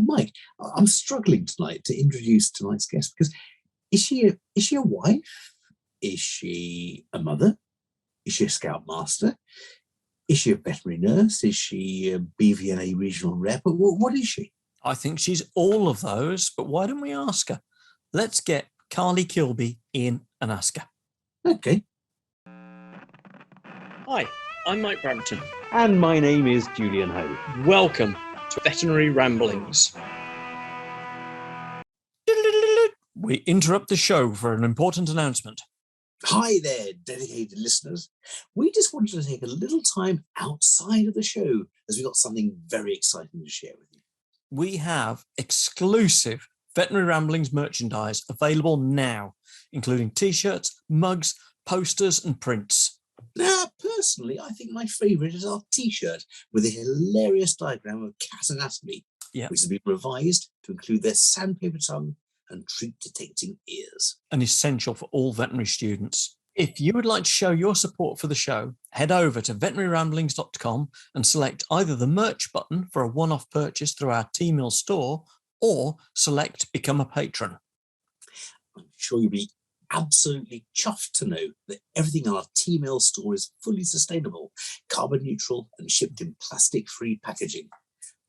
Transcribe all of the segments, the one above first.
Mike, I'm struggling tonight to introduce tonight's guest because is she a wife? Is she a mother? Is she a scoutmaster? Is she a veterinary nurse? Is she a BVNA Regional Rep? What is she? I think she's all of those, but why don't we ask her? Let's get Carly Kilby in and ask her. Okay. Hi, I'm Mike Brampton. And my name is Julian Ho. Welcome to Veterinary Ramblings. We interrupt the show for an important announcement. Hi there, dedicated listeners. We just wanted to take a little time outside of the show as we got something very exciting to share with you. We have exclusive Veterinary Ramblings merchandise available now, including t-shirts, mugs, posters and prints. Now, personally, I think my favourite is our t-shirt with a hilarious diagram of cat anatomy, which has been revised to include their sandpaper tongue and treat-detecting ears. And essential for all veterinary students. If you would like to show your support for the show, head over to veterinaryramblings.com and select either the merch button for a one-off purchase through our T-Mill store or select Become a Patron. I'm sure you'll be absolutely chuffed to know that everything in our T-Mill store is fully sustainable, carbon neutral and shipped in plastic-free packaging.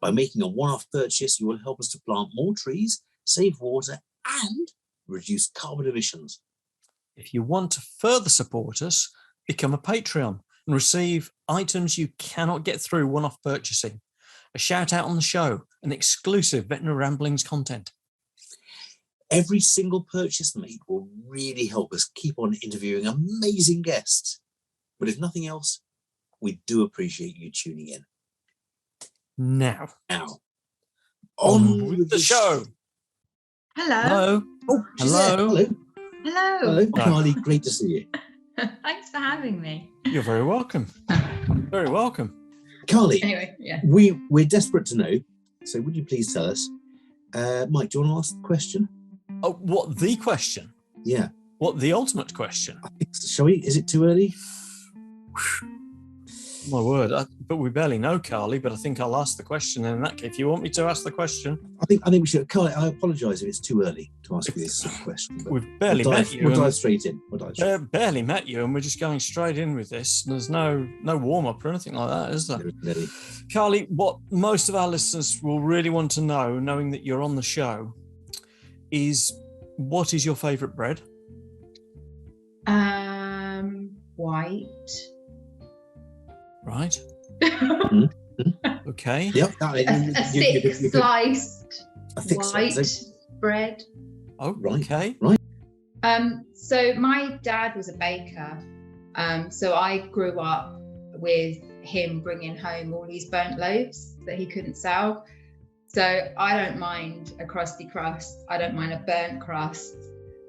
By making a one-off purchase, you will help us to plant more trees, save water and reduce carbon emissions. If you want to further support us, become a Patreon and receive items you cannot get through one-off purchasing, a shout out on the show, and exclusive Veterinary Ramblings content. Every single purchase made will really help us keep on interviewing amazing guests. But if nothing else, we do appreciate you tuning in. Now, on with the show. Hello. Oh, hello. Hello, Carly. Great to see you. Thanks for having me. You're very welcome. Very welcome. Carly, anyway, yeah. We're desperate to know, so would you please tell us, Mike, do you want to ask the question? Oh, what the question? Yeah. What the ultimate question? I think, shall we? Is it too early? My word, but we barely know Carly, but I think I'll ask the question. And in that case, if you want me to ask the question. I think we should. Carly, I apologise if it's too early to ask you this sort of question. We've barely met you. We'll dive straight in. Barely met you, and we're just going straight in with this. There's no warm-up or anything like that, is there? Really. Carly, what most of our listeners will really want to know, knowing that you're on the show, is what is your favourite bread? White. Right. Okay. Yep. A thick sliced white bread. Oh, okay. Right. So my dad was a baker. So I grew up with him bringing home all these burnt loaves that he couldn't sell. So I don't mind a crusty crust. I don't mind a burnt crust.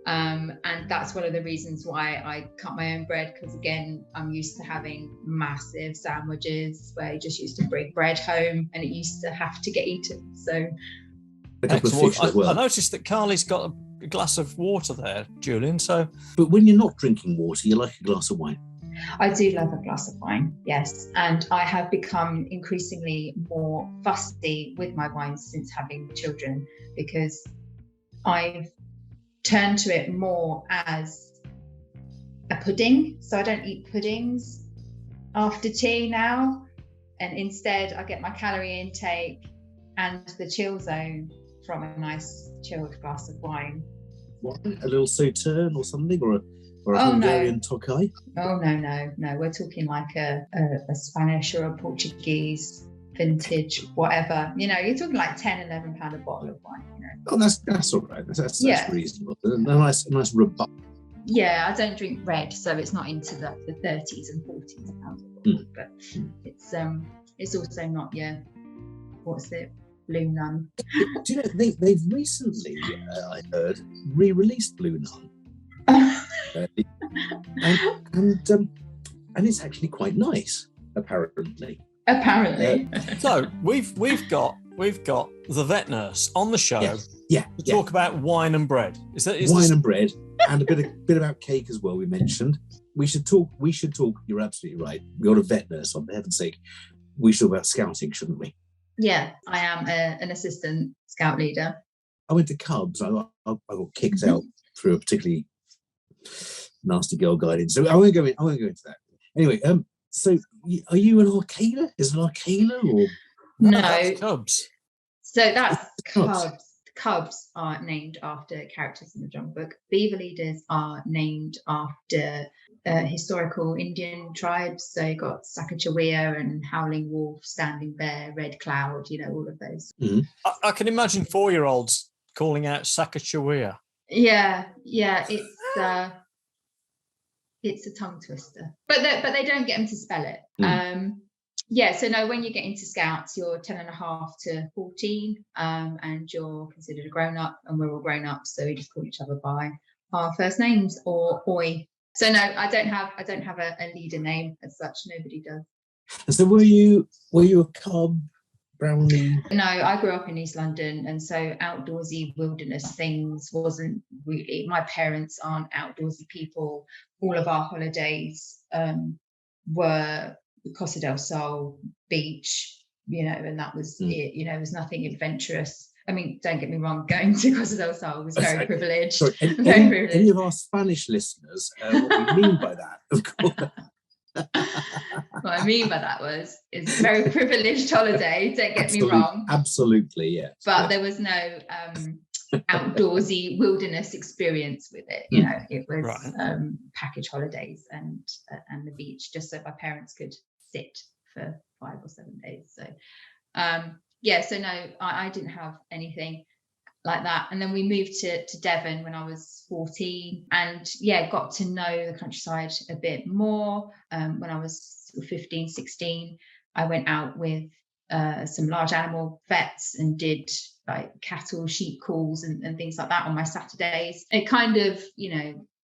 And that's one of the reasons why I cut my own bread, because again, I'm used to having massive sandwiches where I just used to bring bread home and it used to have to get eaten. So I noticed that Carly's got a glass of water there, Julian. But when you're not drinking water, you like a glass of wine. I do love a glass of wine, yes. And I have become increasingly more fussy with my wines since having children, because I've turned to it more as a pudding. So I don't eat puddings after tea now. And instead I get my calorie intake and the chill zone from a nice chilled glass of wine. What, a little sauterne or something, or a Hungarian Tokaj? Oh, no. We're talking like a Spanish or a Portuguese vintage, whatever. You know, you're talking like £10-11 a bottle of wine. You know. Oh, that's all right. That's reasonable. A nice robust. Yeah, I don't drink red, so it's not into the 30s and 40s pounds a bottle. But it's also not what's it? Blue Nun. Do you know they've recently, I heard, re-released Blue Nun, and it's actually quite nice, apparently. So we've got the vet nurse on the show. To talk about wine and bread. And bread, and a bit about cake as well. We mentioned we should talk. You're absolutely right. We got a vet nurse on. For heaven's sake, we should talk about scouting, shouldn't we? Yeah, I am an assistant scout leader. I went to Cubs. I got kicked out through a particularly nasty girl guidance. So I won't go into that. Anyway, so are you an Arcala? Is it an Arcala or No, That's Cubs. so that's Cubs. Cubs. Cubs are named after characters in the Jungle Book. Beaver leaders are named after historical Indian tribes. So you got Sacagawea and Howling Wolf, Standing Bear, Red Cloud, all of those. Mhm. I can imagine 4-year-olds calling out Sacagawea. Yeah, it's a tongue twister, but they don't get them to spell it. So no, when you get into Scouts, you're 10.5 to 14, and you're considered a grown-up, and we're all grown-ups, so we just call each other by our first names or Oi. So no, I don't have a leader name as such. Nobody does. And so were you a Cub, Brownie? No, I grew up in East London, and so outdoorsy wilderness things wasn't really. My parents aren't outdoorsy people. All of our holidays were Costa del Sol beach, and that was it. It was nothing adventurous. I mean, don't get me wrong, going to Costa del Sol was very privileged. Sorry, Very privileged. Any of our Spanish listeners, what we mean by that, of course. What I mean by that is a very privileged holiday, don't get me wrong. Absolutely, yeah. But there was no outdoorsy wilderness experience with it. It was package holidays and the beach, just so my parents could sit for 5 or 7 days. So so no, I didn't have anything like that. And then we moved to Devon when I was 14, and got to know the countryside a bit more. When I was 15, 16, I went out with some large animal vets and did like cattle, sheep calls and things like that on my Saturdays. It kind of,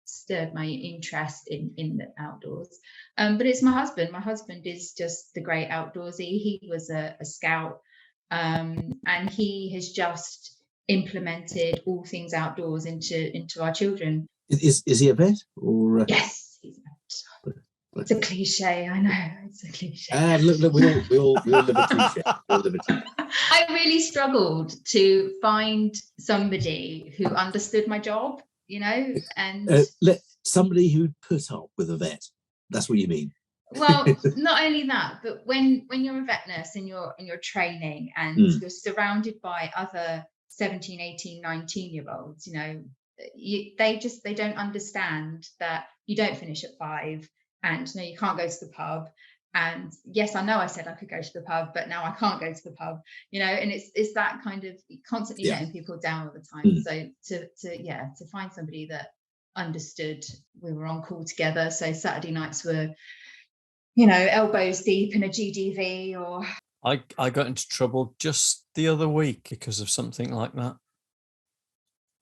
stirred my interest in the outdoors. But it's my husband. My husband is just the great outdoorsy. He was a scout, and he has just implemented all things outdoors into our children. Is he a vet or? Yes, he's a vet. It's a cliche, I know. It's a cliche. Look, we all live a cliche. I really struggled to find somebody who understood my job, and somebody who'd put up with a vet. That's what you mean. Well, not only that, but when you're a vet nurse and you're training and you're surrounded by other 17, 18, 19-year-olds, they don't understand that you don't finish at 5, and no, you can't go to the pub. And yes, I know I said I could go to the pub, but now I can't go to the pub, and it's that kind of constantly letting people down all the time. So to find somebody that understood, we were on call together. So Saturday nights were, elbows deep in a GDV or. I got into trouble just the other week because of something like that.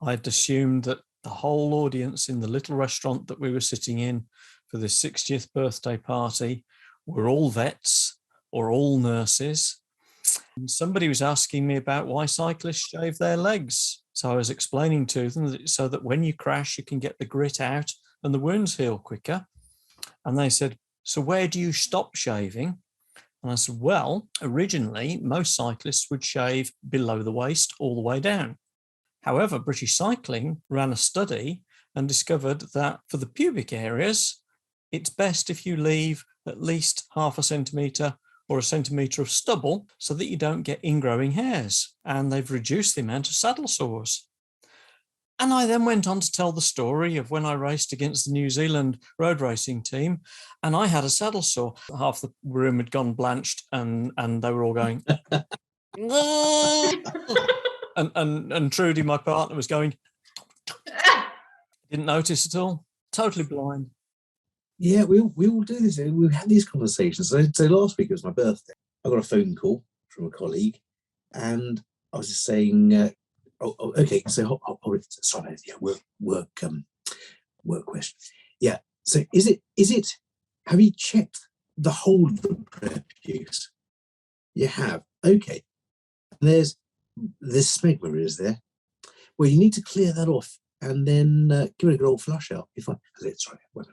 I'd assumed that the whole audience in the little restaurant that we were sitting in for the 60th birthday party were all vets or all nurses. And somebody was asking me about why cyclists shave their legs. So I was explaining to them that so that when you crash, you can get the grit out and the wounds heal quicker. And they said, so where do you stop shaving? And I said, well, originally, most cyclists would shave below the waist all the way down. However, British Cycling ran a study and discovered that for the pubic areas, it's best if you leave at least 0.5 centimetre or 1 centimetre of stubble so that you don't get ingrowing hairs. And they've reduced the amount of saddle sores. And I then went on to tell the story of when I raced against the New Zealand road racing team, and I had a saddle sore. Half the room had gone blanched, and they were all going, and Trudy, my partner, was going, didn't notice at all, totally blind. Yeah, we all do this. We've had these conversations. So last week it was my birthday. I got a phone call from a colleague, and I was just saying, okay. So sorry, work question. Yeah. So is it? Have you checked the whole of the prep use? You have. Okay. And there's smegma, is there? Well, you need to clear that off and then give it a good old flush out. If I sorry, well,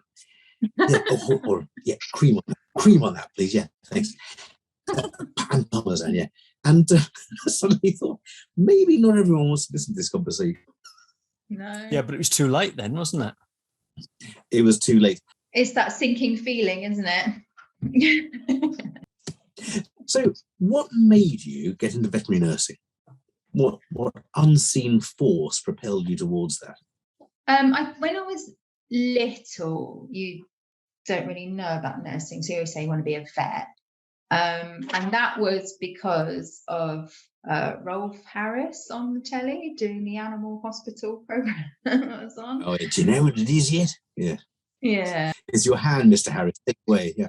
cream on that, please. Yeah, thanks. And parmesan, yeah. And suddenly thought, maybe not everyone wants to listen to this conversation. No. Yeah, but it was too late then, wasn't it? It was too late. It's that sinking feeling, isn't it? So what made you get into veterinary nursing? What unseen force propelled you towards that? When I was little, you don't really know about nursing, so you always say you want to be a vet. And that was because of Rolf Harris on the telly doing the animal hospital program I was on. Oh, do you know what it is yet? Yeah. Yeah. It's your hand, Mr. Harris. Take it away. Yeah.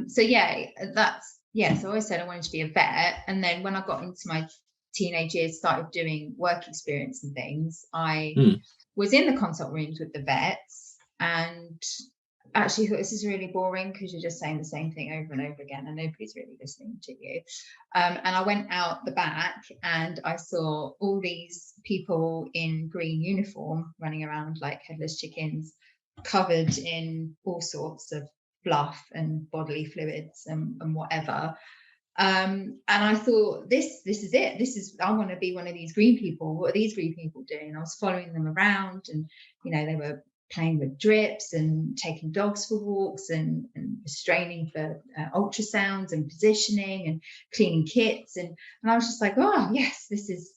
So yeah, so I always said I wanted to be a vet. And then when I got into my teenage years, started doing work experience and things, I was in the consult rooms with the vets and actually thought, this is really boring because you're just saying the same thing over and over again and nobody's really listening to you. And I went out the back and I saw all these people in green uniform running around like headless chickens, covered in all sorts of fluff and bodily fluids and whatever. And I thought, this is it. I want to be one of these green people. What are these green people doing? I was following them around and, they were playing with drips and taking dogs for walks and restraining for ultrasounds and positioning and cleaning kits. And I was just like, oh, yes, this is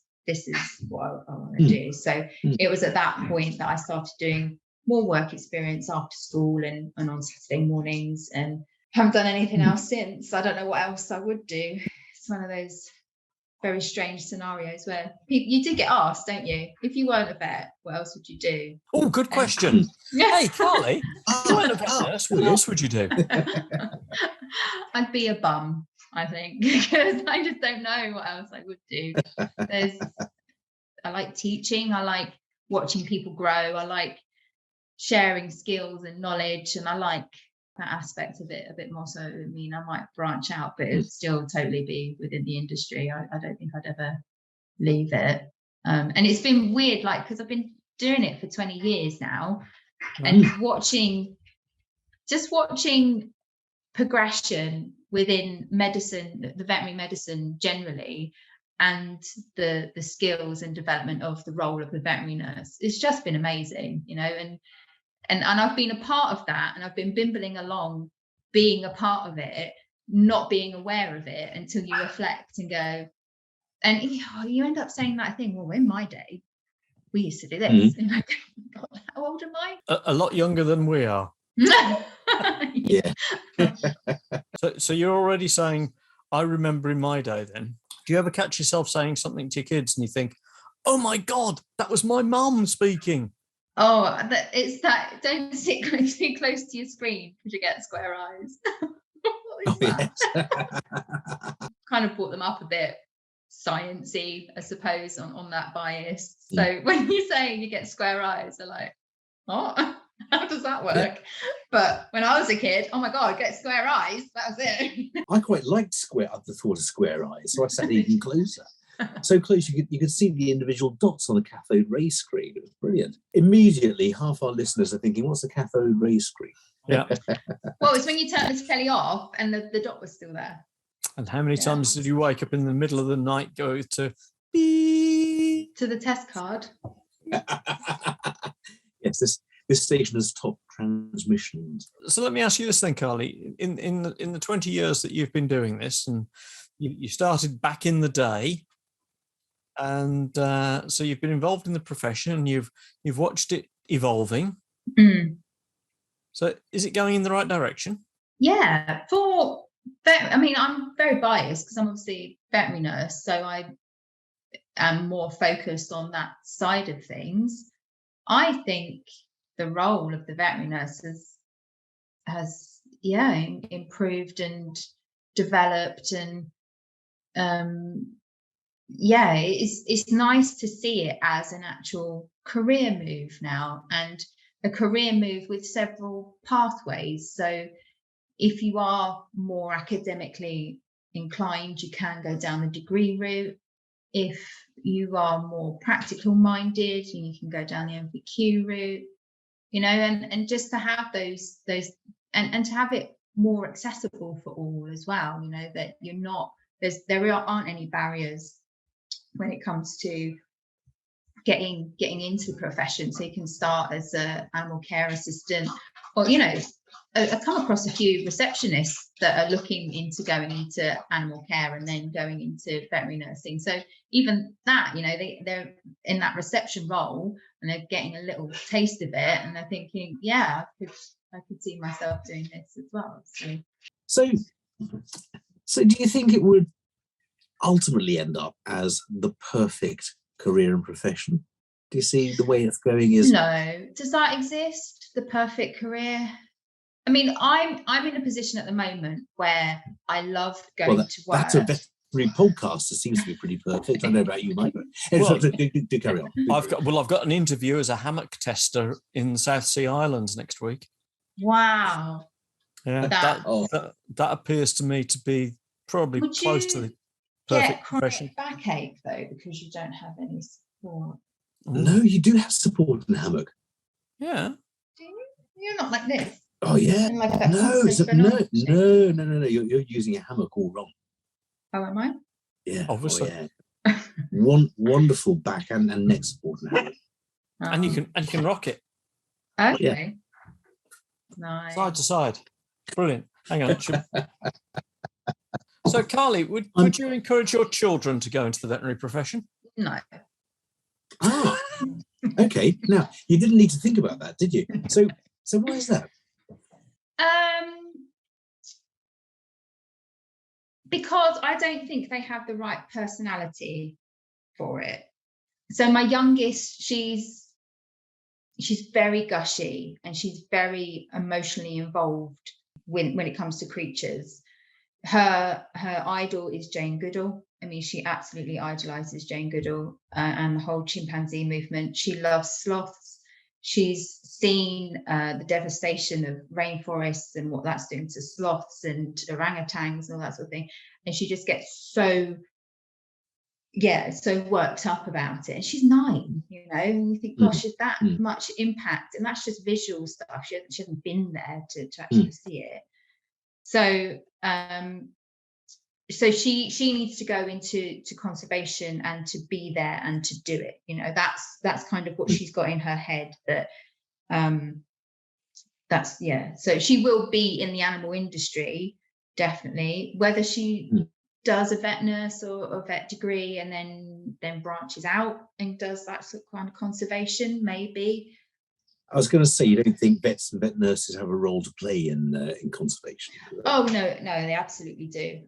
what I want to do. So it was at that point that I started doing more work experience after school and on Saturday mornings, and haven't done anything else since. I don't know what else I would do. It's one of those very strange scenarios where you did get asked, don't you? If you weren't a vet, what else would you do? Oh, good question. Hey, Carly, if you weren't a vet nurse, what else would you do? I'd be a bum, I think, because I just don't know what else I would do. I like teaching. I like watching people grow. I like sharing skills and knowledge, and I like that aspect of it a bit more. So I mean, I might branch out, but it'd still totally be within the industry. I don't think I'd ever leave it. And it's been weird, like, because I've been doing it for 20 years now, and watching progression within medicine, the veterinary medicine generally, and the skills and development of the role of the veterinary nurse. It's just been amazing, and I've been a part of that, and I've been bimbling along, being a part of it, not being aware of it until you reflect and go, and you end up saying that thing, well, in my day, we used to do this. And like, God, how old am I? A lot younger than we are. Yeah. So you're already saying, I remember in my day then. Do you ever catch yourself saying something to your kids and you think, oh my God, that was my mum speaking? Oh, it's that. Don't sit too close to your screen because you get square eyes. What is that? Kind of brought them up a bit sciencey, I suppose, on that bias. So when you say you get square eyes, they're like, what? How does that work? Yeah. But when I was a kid, oh my God, get square eyes. That was it. I quite liked the thought of square eyes, so I sat even closer. So close you could see the individual dots on the cathode ray screen. It was brilliant. Immediately, half our listeners are thinking, what's the cathode ray screen? Yeah. Well, it's when you turn the telly off and the dot was still there. And how many times did you wake up in the middle of the night, go to beep? To the test card? Yes, this station has top transmissions. So let me ask you this then, Carly. In the 20 years that you've been doing this, and you started back in the day, and so you've been involved in the profession, and you've watched it evolving. So is it going in the right direction? Yeah. I mean, I'm very biased because I'm obviously a veterinary nurse, so I am more focused on that side of things. I think the role of the veterinary nurse has improved and developed, and it's nice to see it as an actual career move now, and a career move with several pathways. So if you are more academically inclined, you can go down the degree route. If you are more practical minded, you can go down the MVQ route, and just to have those and to have it more accessible for all as well. You know, that you're not, there aren't any barriers when it comes to getting into the profession. So you can start as a animal care assistant, or, you know, I come across a few receptionists that are looking into going into animal care and then going into veterinary nursing. So even that, you know, they're in that reception role and they're getting a little taste of it, and they're thinking, yeah, I could see myself doing this as well. So do you think it would ultimately end up as the perfect career and profession? Do you see the way it's going is? No. Does that exist? The perfect career? I mean, I'm in a position at the moment where I love going to work. That's a veterinary podcast. It seems to be pretty perfect. I don't know about you, Mike. Well, do carry on. I've got an interview as a hammock tester in the South Sea Islands next week. Wow. Yeah, that appears to me to be probably close to the perfect profession. Backache though, because you don't have any support. No, you do have support in the hammock. Yeah. Do you? You're not like this. Oh yeah. Like No. You're using a hammock all wrong. Oh, am I? Yeah. Obviously. Oh, yeah. Wonderful back and neck support in the hammock. And you can rock it. Okay. Nice. Side to side. Brilliant. Hang on. So, Carly, would you encourage your children to go into the veterinary profession? No. Ah, okay. Now, you didn't need to think about that, did you? So why is that? Because I don't think they have the right personality for it. So my youngest, she's very gushy and she's very emotionally involved when it comes to creatures. Her idol is Jane Goodall. I mean, she absolutely idolizes Jane Goodall and the whole chimpanzee movement. She loves sloths. She's seen the devastation of rainforests and what that's doing to sloths and to orangutans and all that sort of thing. And she just gets so worked up about it. And she's 9, you know, and you think, gosh, is that much impact? And that's just visual stuff. She hasn't been there to actually see it. So so she needs to go into conservation and to be there and to do it. You know, that's kind of what she's got in her head, that so she will be in the animal industry, definitely. Whether she does a vet nurse or a vet degree and then branches out and does that sort of kind of conservation, maybe. I was going to say, you don't think vets and vet nurses have a role to play in conservation? Oh no, they absolutely do.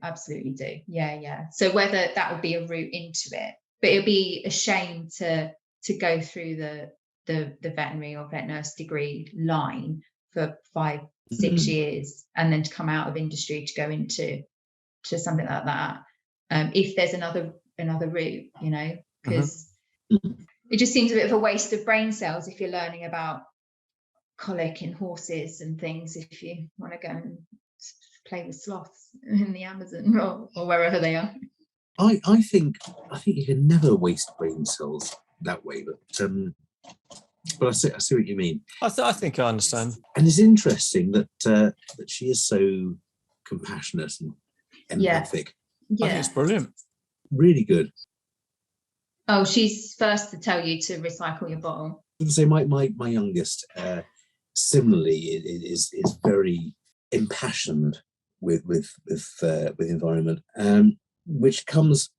Yeah. So whether that would be a route into it, but it'd be a shame to go through the veterinary or vet nurse degree line for 5-6 years and then to come out of industry to go into something like that. If there's another route, you know, because it just seems a bit of a waste of brain cells if you're learning about colic in horses and things, if you want to go and play with sloths in the Amazon or wherever they are. I think you can never waste brain cells that way, but I see what you mean. I think I understand. And it's interesting that she is so compassionate and empathic. I think it's brilliant. Really good. Oh, she's first to tell you to recycle your bottle. So my youngest similarly is very impassioned with environment, which comes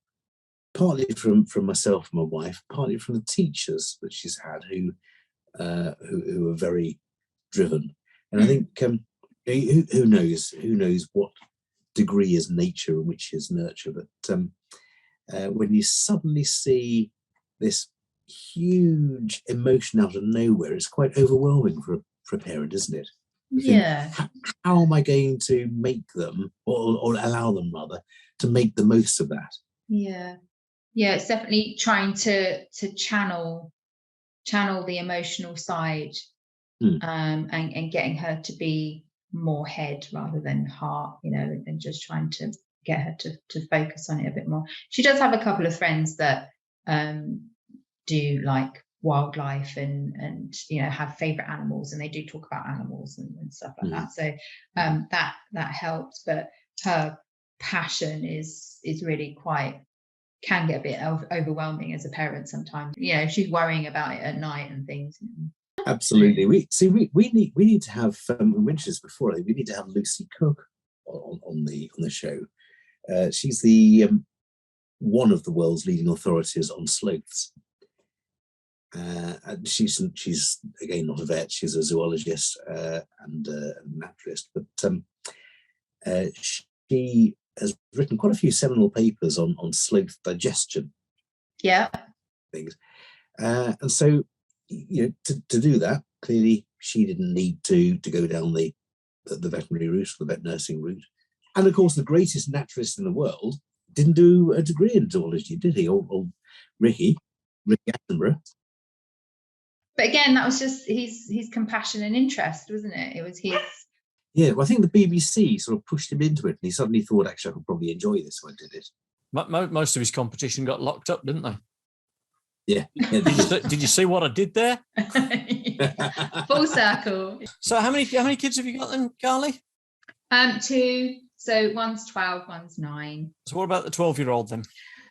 partly from myself and my wife, partly from the teachers that she's had who are very driven. And I think who knows what degree is nature and which is nurture, but when you suddenly see this huge emotion out of nowhere, it's quite overwhelming for a parent, isn't it? Yeah. How am I going to make them, or allow them rather, to make the most of that? Yeah, it's definitely trying to channel the emotional side, and getting her to be more head rather than heart, you know, and just trying to get her to focus on it a bit more. She does have a couple of friends that do like wildlife and have favorite animals, and they do talk about animals and stuff like that. So that helps. But her passion is really can get a bit overwhelming as a parent sometimes. She's worrying about it at night and things. Absolutely. We need to have, we mentioned this before, we need to have Lucy Cook on the show. She's the one of the world's leading authorities on sloths. And she's again not a vet, she's a zoologist and a naturalist, but she has written quite a few seminal papers on sloth digestion. Yeah. Things. And so, to do that, clearly she didn't need to go down the veterinary route, or the vet nursing route. And of course, the greatest naturalist in the world didn't do a degree in zoology, did he? Or Ricky Attenborough. But again, that was just his compassion and interest, wasn't it? It was his. Yeah, well, I think the BBC sort of pushed him into it, and he suddenly thought, actually, I could probably enjoy this if I did it. Most of his competition got locked up, didn't they? Yeah. Did you see what I did there? Full circle. So how many kids have you got then, Carly? 2. So one's 12, one's 9. So what about the 12-year-old then?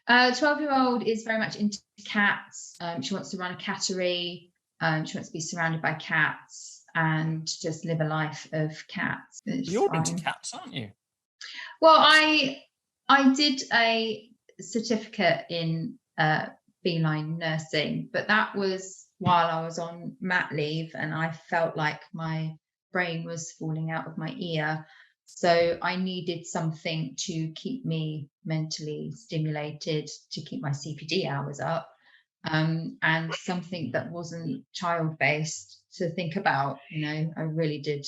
12-year-old is very much into cats. She wants to run a cattery. She wants to be surrounded by cats and just live a life of cats. You're into cats, aren't you? Well, I did a certificate in feline nursing, but that was while I was on mat leave, and I felt like my brain was falling out of my ear. So I needed something to keep me mentally stimulated, to keep my CPD hours up, and something that wasn't child-based to think about. I really did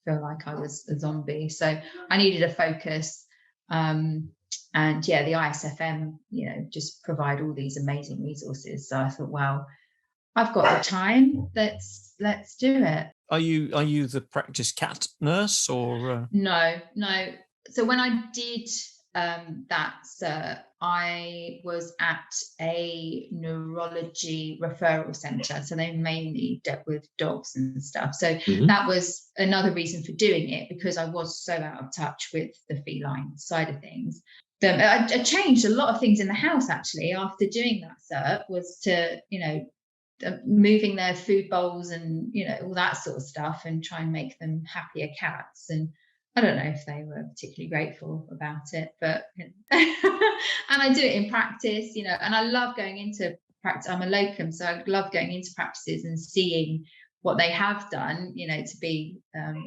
feel like I was a zombie. So I needed a focus. And yeah, the ISFM, just provide all these amazing resources. So I thought, well, I've got the time. Let's do it. Are you the practice cat nurse or? No. So when I did that, I was at a neurology referral centre. So they mainly dealt with dogs and stuff. So that was another reason for doing it, because I was so out of touch with the feline side of things. I changed a lot of things in the house actually after doing that cert, was to, moving their food bowls and, all that sort of stuff, and try and make them happier cats. And I don't know if they were particularly grateful about it, but, and I do it in practice, and I love going into practice. I'm a locum, so I love going into practices and seeing what they have done, to be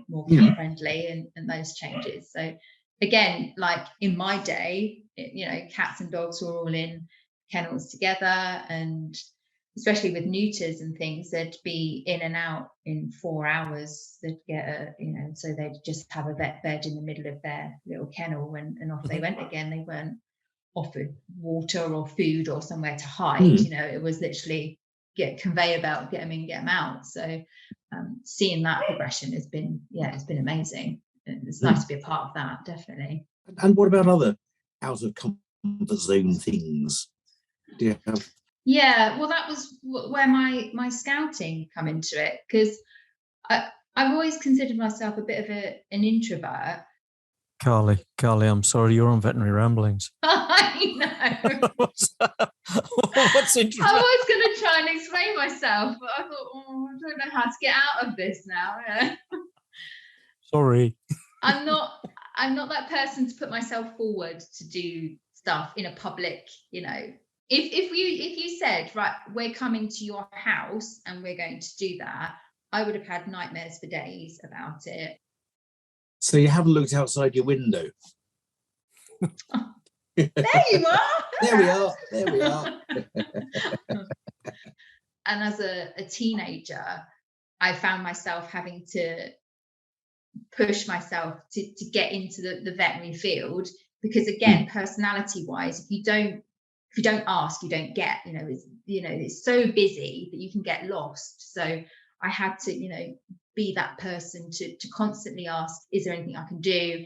more cat friendly and those changes. So again, like in my day, cats and dogs were all in kennels together, and especially with neuters and things, they'd be in and out in 4 hours. They'd get so they'd just have a vet bed in the middle of their little kennel, and off they went again. They weren't offered water or food or somewhere to hide. It was literally conveyor belt, get them in, get them out. So seeing that progression has been, it's been amazing. It's nice to be a part of that, definitely. And what about other out of comfort zone things? Do you have? Yeah, well, that was where my scouting come into it, because I've always considered myself a bit of an introvert. Carly, I'm sorry, you're on Veterinary Ramblings. I know. What's interesting? I was going to try and explain myself, but I thought, I don't know how to get out of this now. Sorry. I'm not that person to put myself forward to do stuff in a public, If you said, right, we're coming to your house and we're going to do that, I would have had nightmares for days about it. So you haven't looked outside your window? There you are. There we are. And as a teenager, I found myself having to push myself to get into the veterinary field, because again, personality wise, if you don't ask, you don't get. It's so busy that you can get lost. So I had to be that person to constantly ask, is there anything I can do?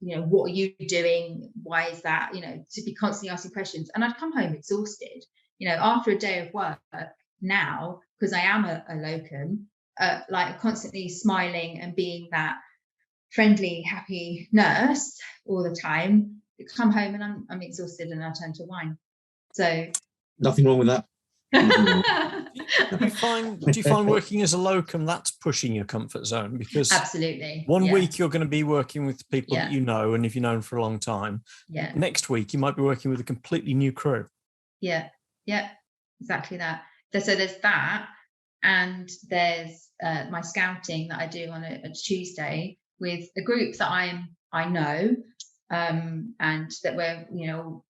What are you doing? Why is that? To be constantly asking questions. And I'd come home exhausted. After a day of work, now, because I am a locum, like constantly smiling and being that friendly, happy nurse all the time. I come home and I'm exhausted and I turn to wine. So Nothing wrong with that. Do you find working as a locum, that's pushing your comfort zone? Because absolutely, one week you're going to be working with people that you know, and if you've known for a long time, next week you might be working with a completely new crew. Yeah, exactly that. So there's that, and there's my scouting that I do on a Tuesday with a group that I know, and that we're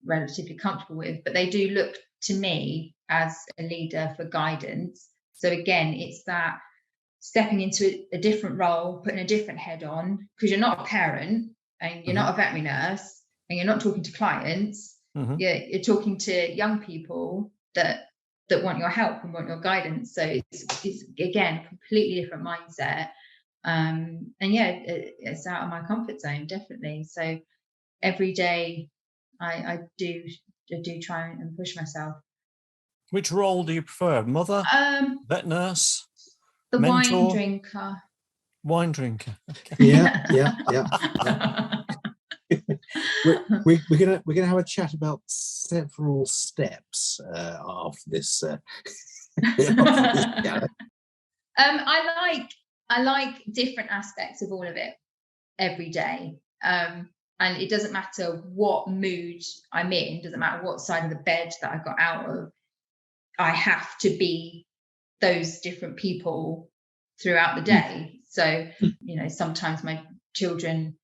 relatively comfortable with, but they do look to me as a leader for guidance. So again, it's that stepping into a different role, putting a different head on, because you're not a parent and you're not a veterinary nurse and you're not talking to clients. You're talking to young people that want your help and want your guidance. So it's again a completely different mindset. And it's out of my comfort zone, definitely. So every day I do try and push myself. Which role do you prefer? Mother, vet nurse, the mentor? wine drinker. Wine drinker. Okay. Yeah. we're gonna have a chat about several steps after this. I like different aspects of all of it every day. And it doesn't matter what mood I'm in, doesn't matter what side of the bed that I got out of, I have to be those different people throughout the day. So, sometimes my children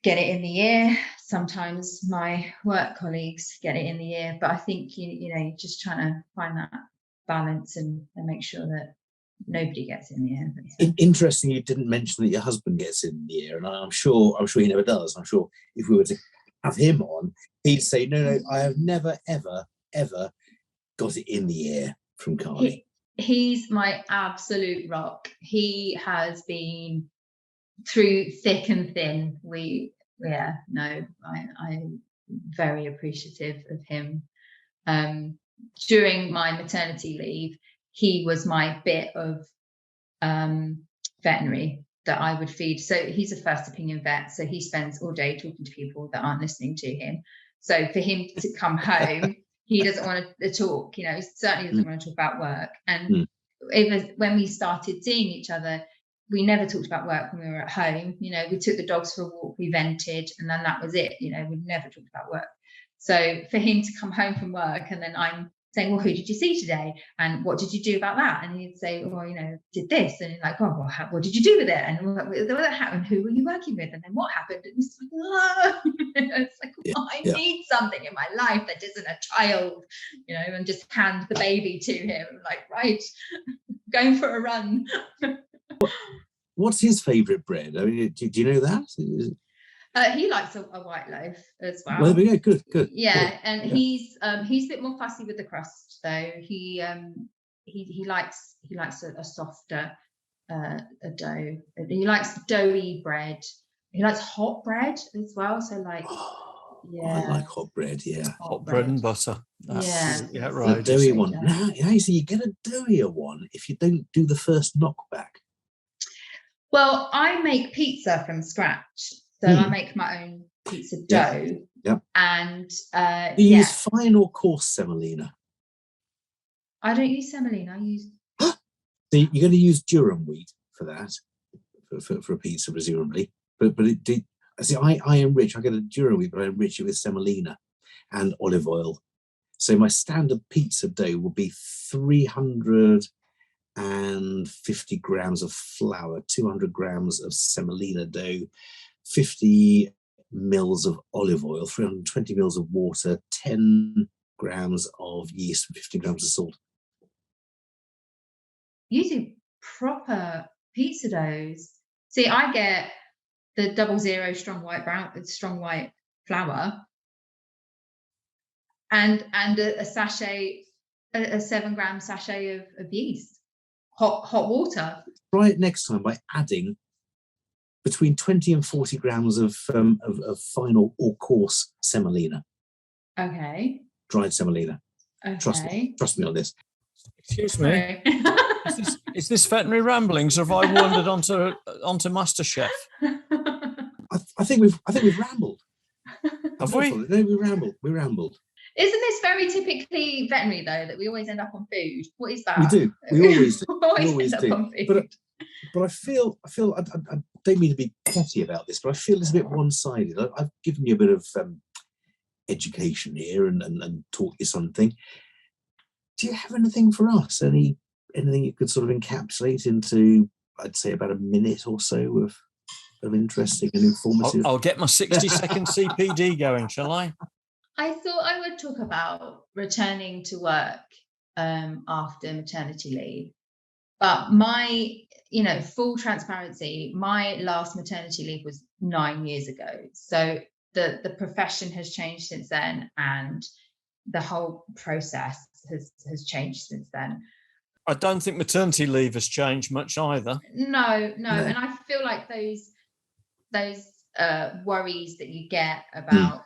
get it in the ear, sometimes my work colleagues get it in the ear, but I think, just trying to find that balance and make sure that nobody gets in the ear. Interesting, you didn't mention that your husband gets in the ear, and I'm sure he never does. I'm sure if we were to have him on, he'd say, no, I have never, ever got it in the ear from Carly. He's my absolute rock. He has been through thick and thin. I'm very appreciative of him. During my maternity leave, he was my bit of veterinary that I would feed. So he's a first opinion vet, so he spends all day talking to people that aren't listening to him. So for him to come home, he doesn't want to talk, he certainly doesn't want to talk about work. And it was when we started seeing each other, we never talked about work when we were at home. We took the dogs for a walk, we vented, and then that was it. We never talked about work. So for him to come home from work and then I'm saying, well, who did you see today? And what did you do about that? And he'd say, well, did this. And he's like, oh, well, what did you do with it? And what happened? Who were you working with? And then what happened? And it's like, oh. It's like, well, I need something in my life that isn't a child, and just hand the baby to him. Like, right, going for a run. What's his favourite bread? I mean, do you know that? He likes a white loaf as well. Well, there we go. Good. Yeah, good. And he's a bit more fussy with the crust, though. He likes a softer dough. He likes doughy bread. He likes hot bread as well. So I like hot bread. Yeah, hot bread and butter. Yeah, right. A doughy one. Now, so you get a doughier one if you don't do the first knockback. Well, I make pizza from scratch. So I make my own pizza dough. Yeah. And do you use fine or coarse semolina? I don't use semolina. I use. So you're going to use durum wheat for that, for a pizza, presumably. But I enrich. I get a durum wheat, but I enrich it with semolina and olive oil. So my standard pizza dough will be 350 grams of flour, 200 grams of semolina dough, 50 mils of olive oil, 320 mils of water, 10 grams of yeast, and 50 grams of salt. You do proper pizza doughs. See, I get the 00 strong white flour, and a sachet, a 7-gram sachet of yeast, hot water. Try it next time by adding between 20 and 40 grams of fine or coarse semolina. Okay. Dried semolina. Okay. Trust me on this. Excuse me. Sorry. Is this Veterinary Ramblings, or have I wandered onto MasterChef? I think we've rambled. Have we? No, we rambled. Isn't this very typically veterinary though, that we always end up on food? What is that? We do. We always do. We always end up on food. But I feel I don't mean to be petty about this, but I feel it's a bit one-sided. I've given you a bit of education here and taught you something. Do you have anything for us? Anything you could sort of encapsulate into, I'd say, about a minute or so of interesting and informative? I'll get my 60-second CPD going, shall I? I thought I would talk about returning to work after maternity leave. But full transparency, my last maternity leave was 9 years ago. So the profession has changed since then, and the whole process has changed since then. I don't think maternity leave has changed much either. No. And I feel like those worries that you get about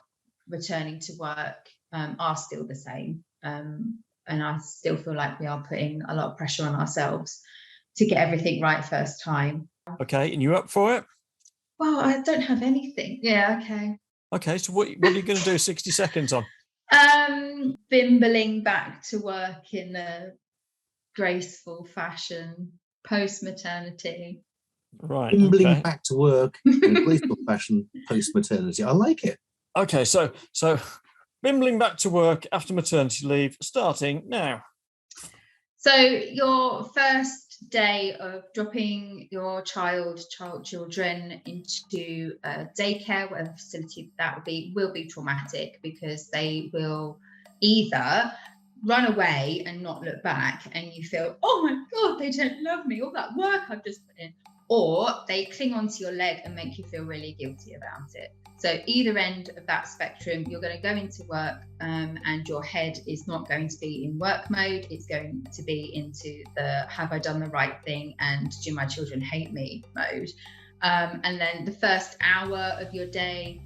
returning to work are still the same. And I still feel like we are putting a lot of pressure on ourselves to get everything right first time. Okay, and you up for it? Well, I don't have anything. Yeah, okay. Okay, so what are you going to do 60 seconds on? Bimbling back to work in a graceful fashion post-maternity. Right. Bimbling back to work in a graceful fashion post-maternity. I like it. Okay, so bimbling back to work after maternity leave, starting now. So your first day of dropping your children into daycare, whatever facility that will be traumatic, because they will either run away and not look back and you feel, oh my God, they don't love me, all that work I've just put in, or they cling onto your leg and make you feel really guilty about it. So either end of that spectrum, you're going to go into work and your head is not going to be in work mode. It's going to be into the have I done the right thing and do my children hate me mode. And then the first hour of your day,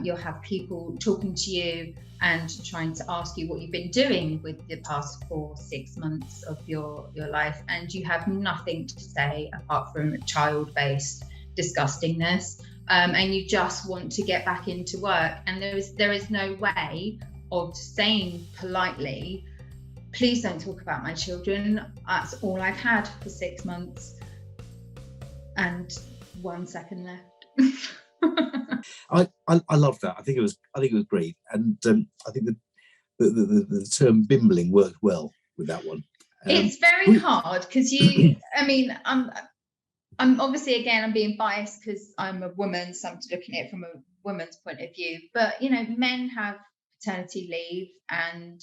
you'll have people talking to you and trying to ask you what you've been doing with the past 4-6 months of your life. And you have nothing to say apart from child-based disgustingness. And you just want to get back into work, and there is no way of saying politely, please don't talk about my children, that's all I've had for 6 months and 1 second left. I love that. I think it was great, and I think the term bimbling worked well with that one. It's very hard because I'm obviously, again, I'm being biased because I'm a woman, so I'm looking at it from a woman's point of view. But, men have paternity leave. And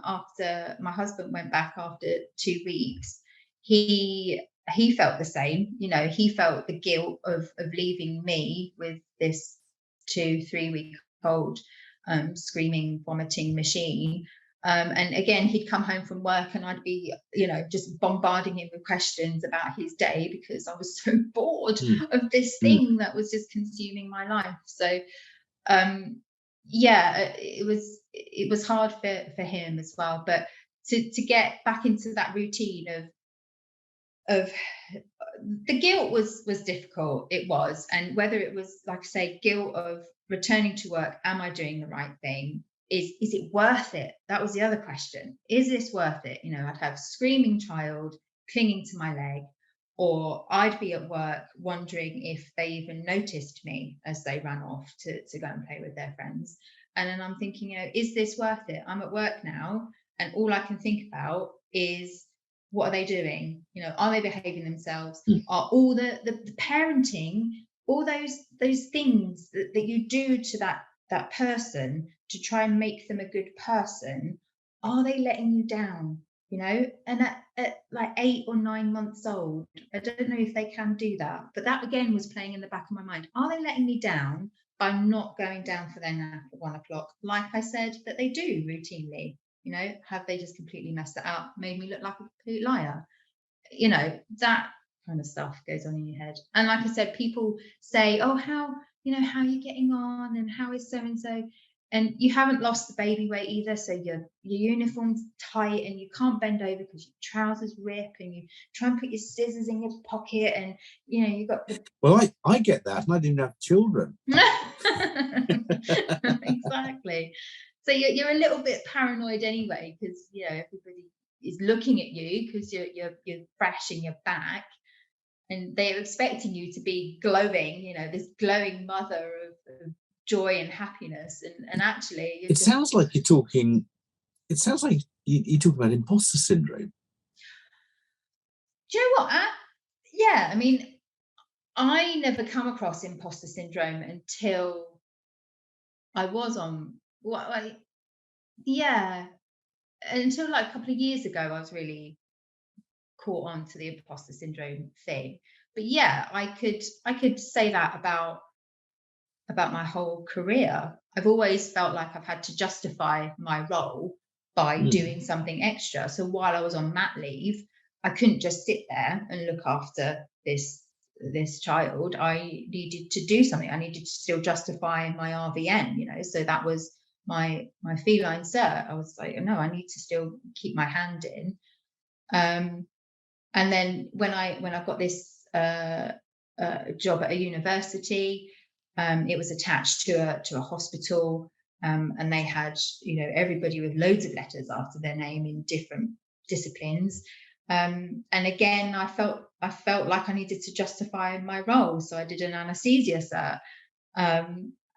after my husband went back after 2 weeks, he felt the same. He felt the guilt of leaving me with this 2-3 week old screaming, vomiting machine. And again, he'd come home from work and I'd be, just bombarding him with questions about his day because I was so bored of this thing that was just consuming my life. So, it was hard for him as well. But to get back into that routine of the guilt was difficult. It was. And whether it was, like I say, guilt of returning to work, am I doing the right thing? Is it worth it? That was the other question. Is this worth it? I'd have a screaming child clinging to my leg, or I'd be at work wondering if they even noticed me as they ran off to go and play with their friends. And then I'm thinking, is this worth it? I'm at work now, and all I can think about is, what are they doing? Are they behaving themselves? Are all the parenting, all those things that you do to that person to try and make them a good person, are they letting you down? And at like 8 or 9 months old, I don't know if they can do that, but that again was playing in the back of my mind. Are they letting me down by not going down for their nap at 1 o'clock, like I said that they do routinely? Have they just completely messed it up, made me look like a complete liar? That kind of stuff goes on in your head. And like I said, people say, oh, how are you getting on, and how is so and so? and you haven't lost the baby weight either, so your uniform's tight and you can't bend over because your trousers rip, and you try and put your scissors in your pocket, and you know, you've got the Well, I get that, and I didn't have children. Exactly. So you're a little bit paranoid anyway, because you know, everybody is looking at you because you're fresh and you're back, and they're expecting you to be glowing, you know, this glowing mother of joy and happiness, and actually It sounds like you're talking about imposter syndrome. Do you know what? Yeah, I mean, I never come across imposter syndrome until I was on until like a couple of years ago. I was really caught on to the imposter syndrome thing. But yeah, I could say that about my whole career. I've always felt like I've had to justify my role by doing something extra. So while I was on mat leave, I couldn't just sit there and look after this child. I needed to do something. I needed to still justify my RVN, you know. So that was my feline cert. I was like, no, I need to still keep my hand in. And then when I got this job at a university, it was attached to a hospital, and they had, you know, everybody with loads of letters after their name in different disciplines. And again, I felt like I needed to justify my role, so I did an anaesthesia cert.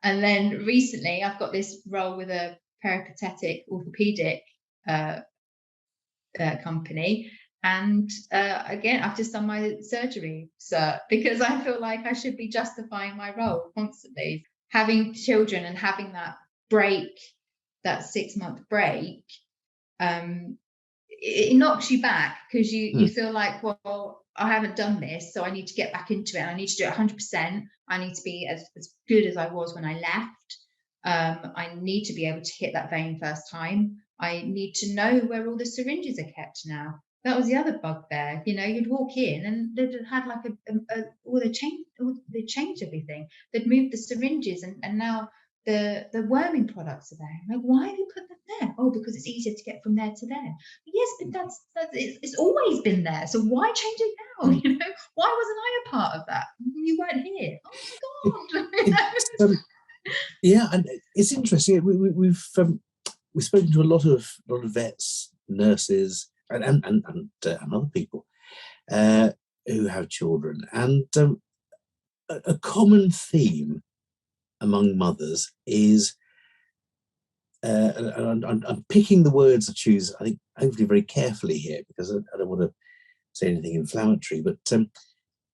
And then recently, I've got this role with a peripatetic orthopedic company. And again, I've just done my surgery cert because I feel like I should be justifying my role constantly. Having children and having that break, that 6-month break, it knocks you back because you feel like, well, I haven't done this, so I need to get back into it. I need to do it 100%. I need to be as good as I was when I left. I need to be able to hit that vein first time. I need to know where all the syringes are kept now. That was the other bugbear. You know, you'd walk in and they'd had like they changed everything. They'd moved the syringes, and now the worming products are there. Like, why have you put them there? Oh, because it's easier to get from there to there. Yes, but it's always been there. So why change it now? You know, why wasn't I a part of that? You weren't here. Oh my God. Yeah, and it's interesting. We've spoken to a lot of vets, nurses, and other people who have children, and a common theme among mothers is, and I'm picking the words I choose, I think, hopefully very carefully here, because I don't want to say anything inflammatory, but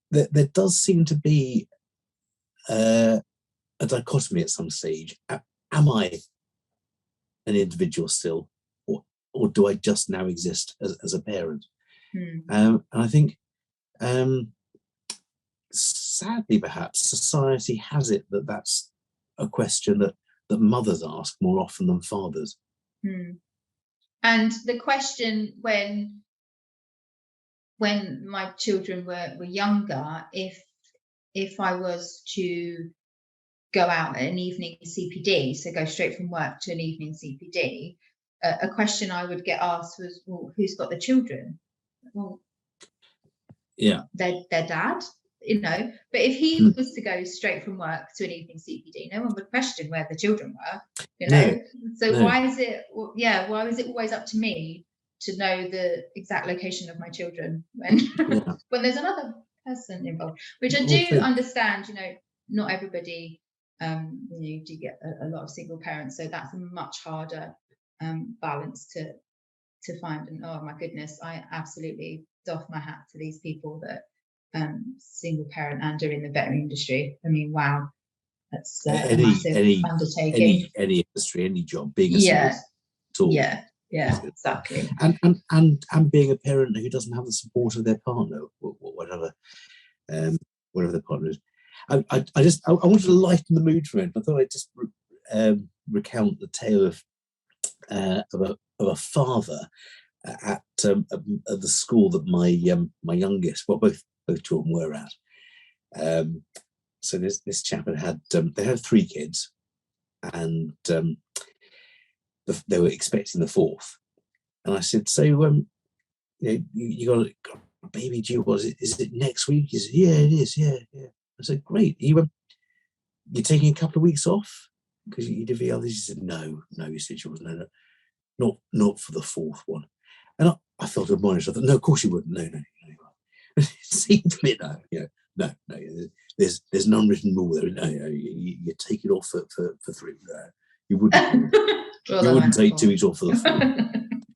there does seem to be a dichotomy at some stage. Am I an individual still, or do I just now exist as a parent? And I think, sadly, perhaps society has it that that's a question that mothers ask more often than fathers. And the question when my children were younger, if I was to go out at an evening CPD, so go straight from work to an evening CPD, a question I would get asked was, well, who's got the children? Well, yeah, their dad, you know. But if he was to go straight from work to an evening CPD, no one would question where the children were, you know. Why is it always up to me to know the exact location of my children when when there's another person involved? Which I do understand, you know, not everybody, you do get a lot of single parents, so that's a much harder balance to find. And oh my goodness, I absolutely doff my hat to these people that single parent and are in the veterinary industry. I mean, wow, that's a massive undertaking. Any industry, any job, being a single tool. Yeah, exactly. And being a parent who doesn't have the support of their partner, whatever the partner is. I wanted to lighten the mood for it. I thought I'd just recount the tale of a father at the school that my youngest, well, both children were at. So this chap had they had 3 kids, and they were expecting the fourth. And I said, so, you got a baby due, is it next week? He said, yeah, it is, yeah. I said, great. You're taking a couple of weeks off? Because you did the others? He said, no, he said, she wasn't, not for the fourth one. And I felt admonished. I thought, no, of course you wouldn't. No. It seemed to me, no. There's an unwritten rule there. No, you take it off for 3. You wouldn't. You wouldn't take 2 weeks off for the 4th.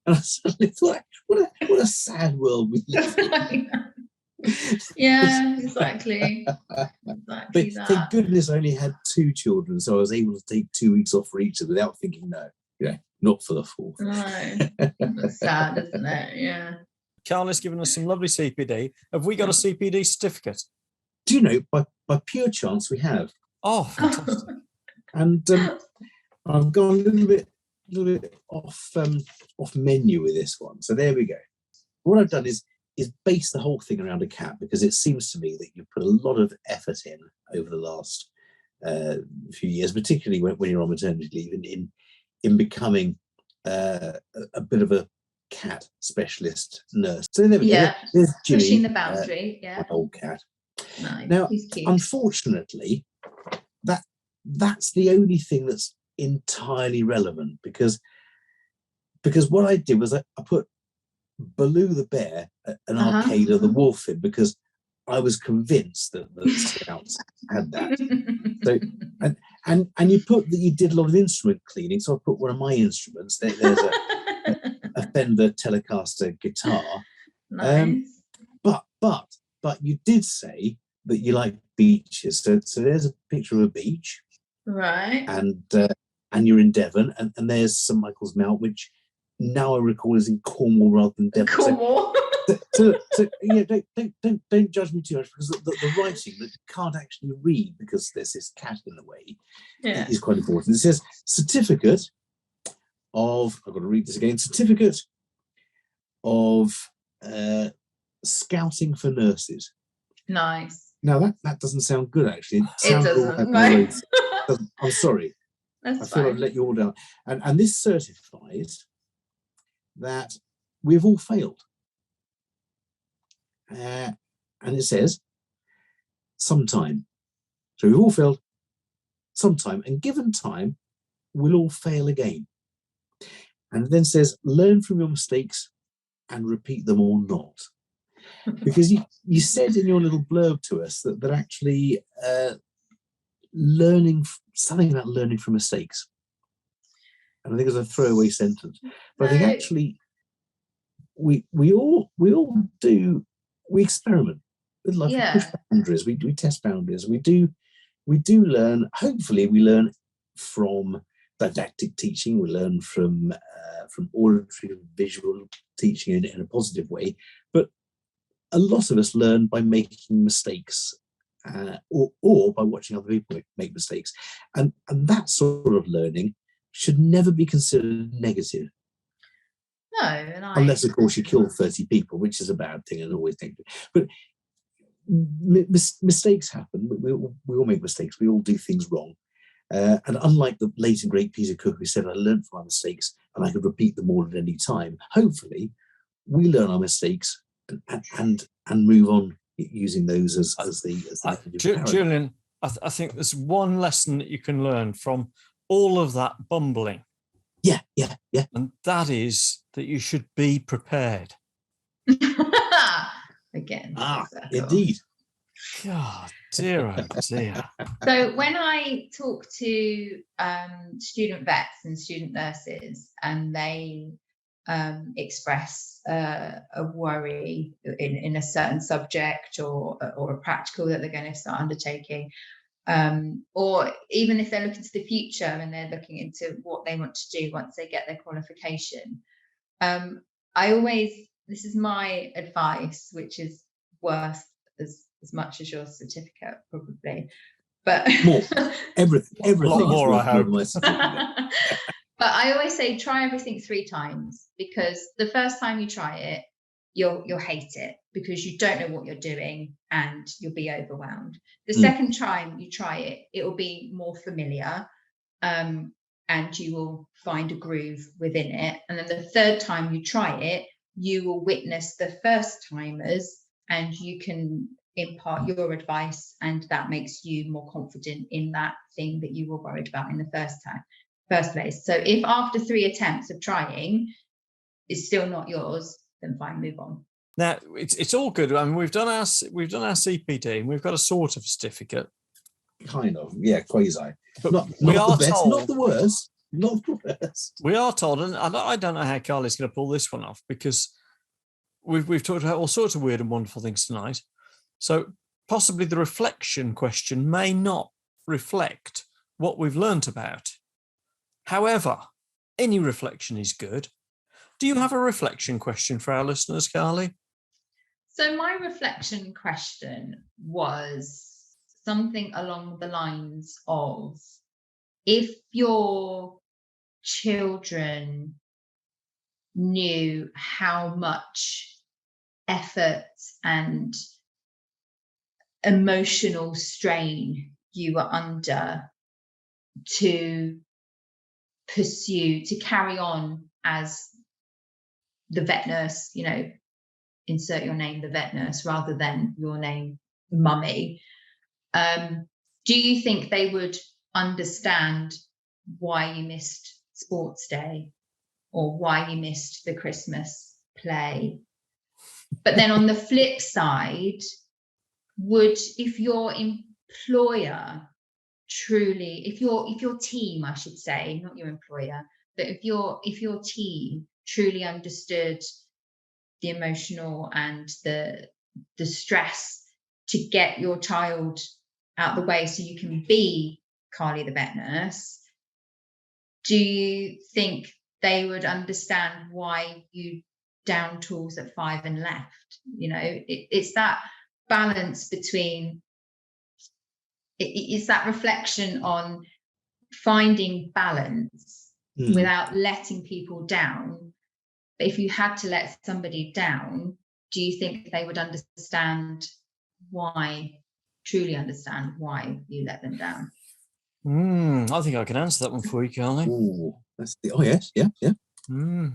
And I suddenly thought, what a sad world we live in. Yeah, exactly. But thank goodness I only had 2 children, so I was able to take 2 weeks off for each of them without thinking, no, not for the 4th. No, that's sad, isn't it? Yeah. Carly's given us some lovely CPD. Have we got a CPD certificate? Do you know, by pure chance, we have. Oh, fantastic. And I've gone a little bit off menu with this one. So there we go. What I've done is base the whole thing around a cat, because it seems to me that you've put a lot of effort in over the last few years, particularly when you're on maternity leave, in becoming a bit of a cat specialist nurse. So there we go. There's Jimmy, pushing the boundary. my old cat. Nice. Now, He's cute. Unfortunately, that's the only thing that's entirely relevant, because what I did was I put Baloo the bear and Arcada the wolf in, because I was convinced that the Scouts had that. So and you put that you did a lot of instrument cleaning, so I put one of my instruments. There's a Fender Telecaster guitar. Nice. But you did say that you like beaches, so there's a picture of a beach, right? And you're in Devon, and there's St Michael's Mount, which now I recall is in Cornwall rather than Devon. Cornwall. So don't judge me too much, because the writing that you can't actually read because there's this cat in the way is quite important. It says certificate of, I've got to read this again, certificate of scouting for nurses. Nice. Now that doesn't sound good, actually. It doesn't. Right. I'm sorry. That's I feel fine. I've let you all down. And this certifies that we've all failed. And it says sometime. So we've all failed sometime, and given time, we'll all fail again. And it then says, learn from your mistakes and repeat them or not. Because you said in your little blurb to us that actually something about learning from mistakes. And I think it's a throwaway sentence. But I think actually we all do. We experiment with life. We push boundaries. We test boundaries. We do learn. Hopefully, we learn from didactic teaching. We learn from auditory and visual teaching in a positive way. But a lot of us learn by making mistakes, or by watching other people make mistakes, and that sort of learning should never be considered negative. No, unless of course you kill 30 people, which is a bad thing and always negative. But mistakes happen. We all make mistakes. We all do things wrong. And unlike the late and great Peter Cook, who said, I learned from my mistakes and I could repeat them all at any time, hopefully we learn our mistakes and move on using those as the Julian, I think there's one lesson that you can learn from all of that bumbling. Yeah. And that is that you should be prepared. Again. Indeed. God, dear, oh dear. So when I talk to student vets and student nurses, and they express a worry in a certain subject or a practical that they're going to start undertaking, or even if they're looking to the future and they're looking into what they want to do once they get their qualification, this is my advice, which is worth as much as your certificate probably, but more everything a lot more, I hope. But I always say try everything 3 times, because the first time you try it, you'll hate it because you don't know what you're doing and you'll be overwhelmed. The second time you try it, it will be more familiar, and and you will find a groove within it. And then the third time you try it, you will witness the first timers and you can impart your advice, and that makes you more confident in that thing that you were worried about in the first place. So if after 3 attempts of trying it's still not yours, then fine, move on. Now it's all good. I mean, we've done our CPD and we've got a sort of certificate. Kind of, yeah, quasi. But Not we the are best, told, not the worst, not the worst. We are told, and I don't know how Carly's going to pull this one off, because we've talked about all sorts of weird and wonderful things tonight. So possibly the reflection question may not reflect what we've learnt about. However, any reflection is good. Do you have a reflection question for our listeners, Carly? So my reflection question was something along the lines of, if your children knew how much effort and emotional strain you were under to carry on as the vet nurse, insert your name, the vet nurse, rather than your name, mummy, do you think they would understand why you missed sports day or why you missed the Christmas play? But then on the flip side, if your employer truly, if your team, I should say, not your employer, but if your team truly understood the emotional and the stress to get your child out the way so you can be Carly the vet nurse, do you think they would understand why you down tools at 5 and left? It's that balance between, it's that reflection on finding balance without letting people down. But if you had to let somebody down, do you think they would truly understand why you let them down? I think I can answer that one for you, Carly. Yes, yeah. Only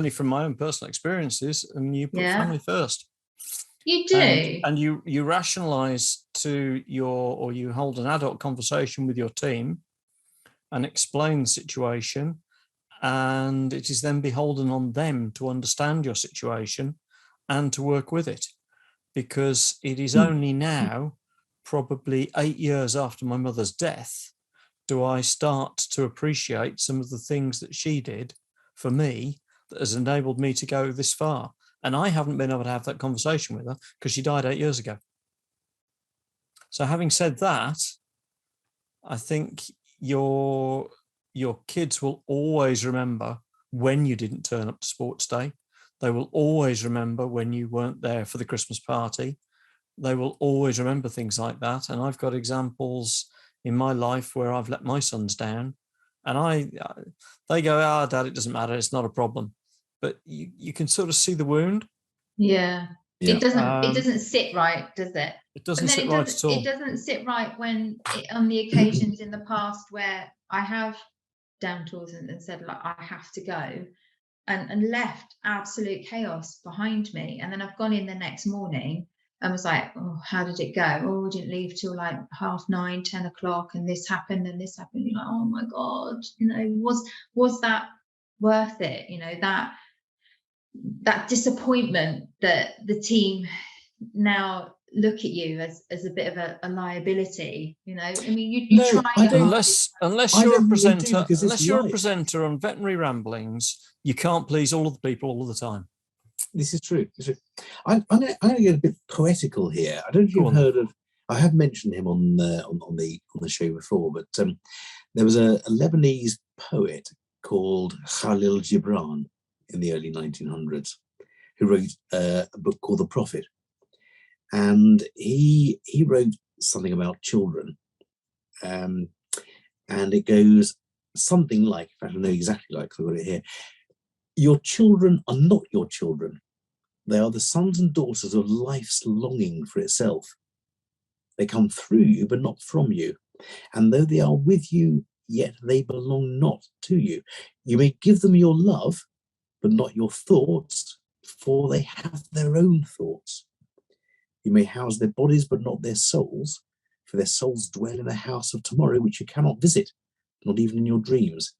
from my own personal experiences, and you put family first. You do, and you rationalise you hold an adult conversation with your team and explain the situation, and it is then beholden on them to understand your situation and to work with it, because it is only now, probably 8 years after my mother's death, do I start to appreciate some of the things that she did for me that has enabled me to go this far. And I haven't been able to have that conversation with her because she died 8 years ago. So having said that, I think your kids will always remember when you didn't turn up to sports day. They will always remember when you weren't there for the Christmas party. They will always remember things like that. And I've got examples in my life where I've let my sons down, and they go, Dad, it doesn't matter. It's not a problem. But you can sort of see the wound. Yeah. It doesn't sit right, does it? It doesn't sit right at all. It doesn't sit right on the occasions in the past where I have down tools and said, like, I have to go, and left absolute chaos behind me. And then I've gone in the next morning and was like, oh, how did it go? Oh, we didn't leave till like 9:30, 10 o'clock, and this happened and this happened. You're like, oh my God, was that worth it? That disappointment that the team now look at you as a bit of a liability. I mean, you try unless you're a presenter on Veterinary Ramblings, you can't please all of the people all of the time. This is true. I'm going to get a bit poetical here. I don't know if you've heard of. I have mentioned him on the show before, but there was a Lebanese poet called Khalil Gibran in the early 1900s who wrote a book called The Prophet, and he wrote something about children, and it goes something like, in fact I know exactly like, I've got it here. Your children are not your children. They are the sons and daughters of life's longing for itself. They come through you, but not from you. And though they are with you yet they belong not to you. You may give them your love, but not your thoughts, for they have their own thoughts. You may house their bodies, but not their souls, for their souls dwell in a house of tomorrow which you cannot visit, not even in your dreams.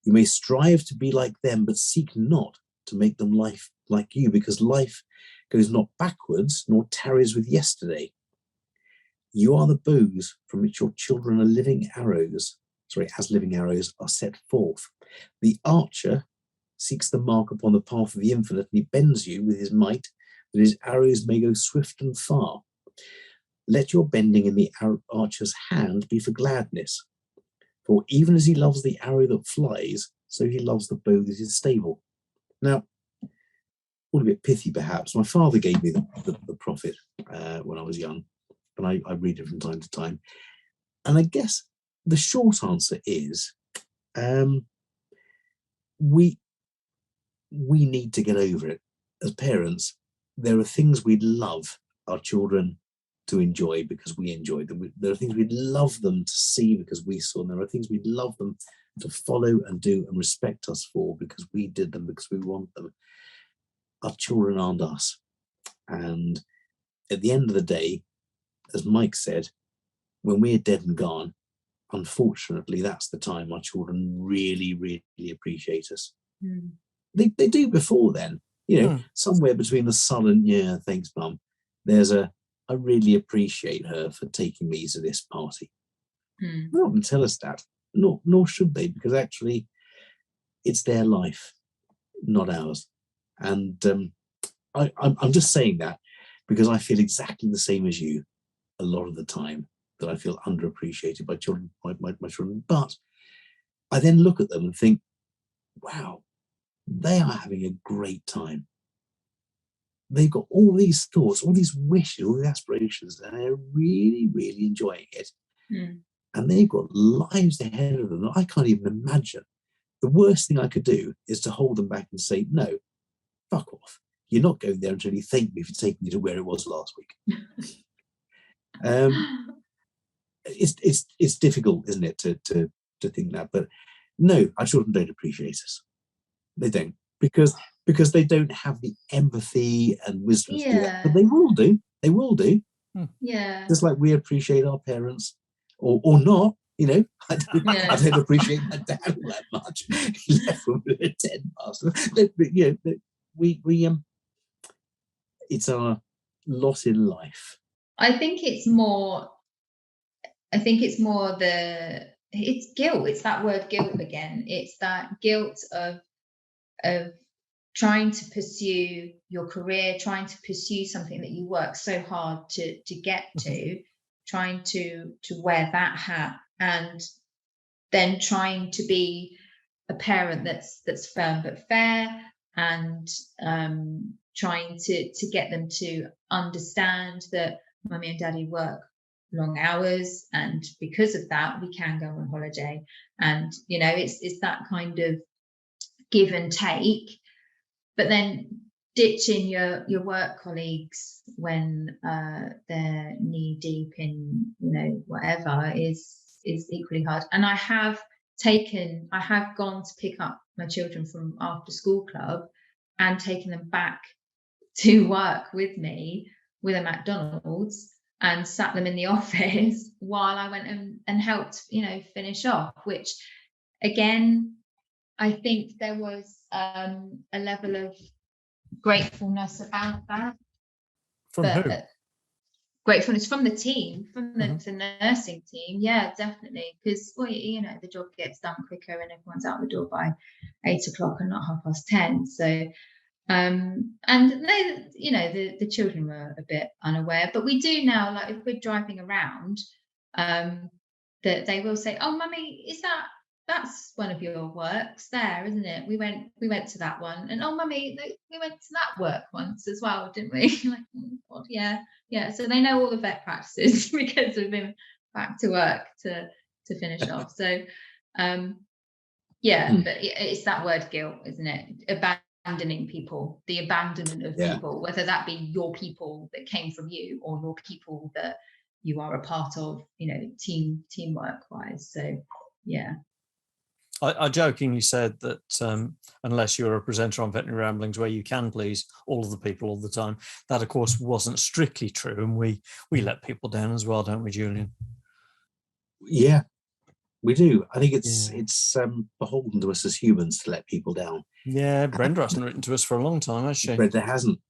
You may strive to be like them, but seek not to make them life like you, because life goes not backwards, nor tarries with yesterday. You are the bows from which your children are living arrows, as living arrows are set forth. The archer seeks the mark upon the path of the infinite, and he bends you with his might, that his arrows may go swift and far. Let your bending in the archer's hand be for gladness, for even as he loves the arrow that flies, so he loves the bow that is stable. Now, all a bit pithy perhaps. My father gave me the prophet when I was young, and I read it from time to time. And I guess the short answer is we need to get over it. As parents, there are things we'd love our children to enjoy because we enjoyed them. There are things we'd love them to see because we saw them. There are things we'd love them to follow and do and respect us for because we did them, because we want them. Our children aren't us. And at the end of the day, as Mike said, when we're dead and gone, unfortunately, that's the time our children really, really appreciate us. Mm. They do before then, somewhere between the sullen, yeah, thanks, Mum, there's I really appreciate her for taking me to this party. Mm. They're not going to tell us that, nor should they, because actually it's their life, not ours. And I'm just saying that because I feel exactly the same as you a lot of the time, that I feel underappreciated by children, my children. But I then look at them and think, wow, they are having a great time. They've got all these thoughts, all these wishes, all these aspirations, and they're really, really enjoying it. Mm. And they've got lives ahead of them that I can't even imagine. The worst thing I could do is to hold them back and say, no, fuck off. You're not going there until you thank me for taking you to where it was last week. It's difficult, isn't it, to think that? But no, our children don't appreciate us. They don't, because they don't have the empathy and wisdom to do that. But they will do. They will do. Yeah. Just like we appreciate our parents, or not. I don't appreciate my dad all that much. He left when we were 10 past. We it's our lot in life. I think it's more it's guilt. It's that word guilt again. It's that guilt of trying to pursue your career, trying to pursue something that you work so hard to get to, trying to wear that hat, and then trying to be a parent that's firm but fair, and trying to get them to understand that Mummy and Daddy work long hours, and because of that we can go on holiday. And it's that kind of give and take, but then ditching your work colleagues when they're knee deep in whatever is equally hard. And I have gone to pick up my children from after school club and taken them back to work with me with a McDonald's, and sat them in the office while I went and helped finish off, which again, I think there was a level of gratefulness about that. From who? Gratefulness from the team, from the nursing team. Yeah, definitely. Because the job gets done quicker and everyone's out the door by 8 o'clock and not 10:30. So and they, the children were a bit unaware, but we do now, like if we're driving around, that they will say, "Oh, Mummy, that's one of your works there, isn't it? We went to that one, and oh, Mummy, we went to that work once as well, didn't we?" Like, oh, God, yeah. So they know all the vet practices because we've been back to work to finish off. So, but it's that word guilt, isn't it? Abandoning people, the abandonment of people, whether that be your people that came from you or your people that you are a part of, teamwork wise. So yeah. I jokingly said that unless you're a presenter on Veterinary Ramblings where you can please all of the people all the time, that of course wasn't strictly true, and we let people down as well, don't we, Julian? Yeah, we do. I think it's beholden to us as humans to let people down. Yeah, Brenda hasn't written to us for a long time, has she? Brenda hasn't.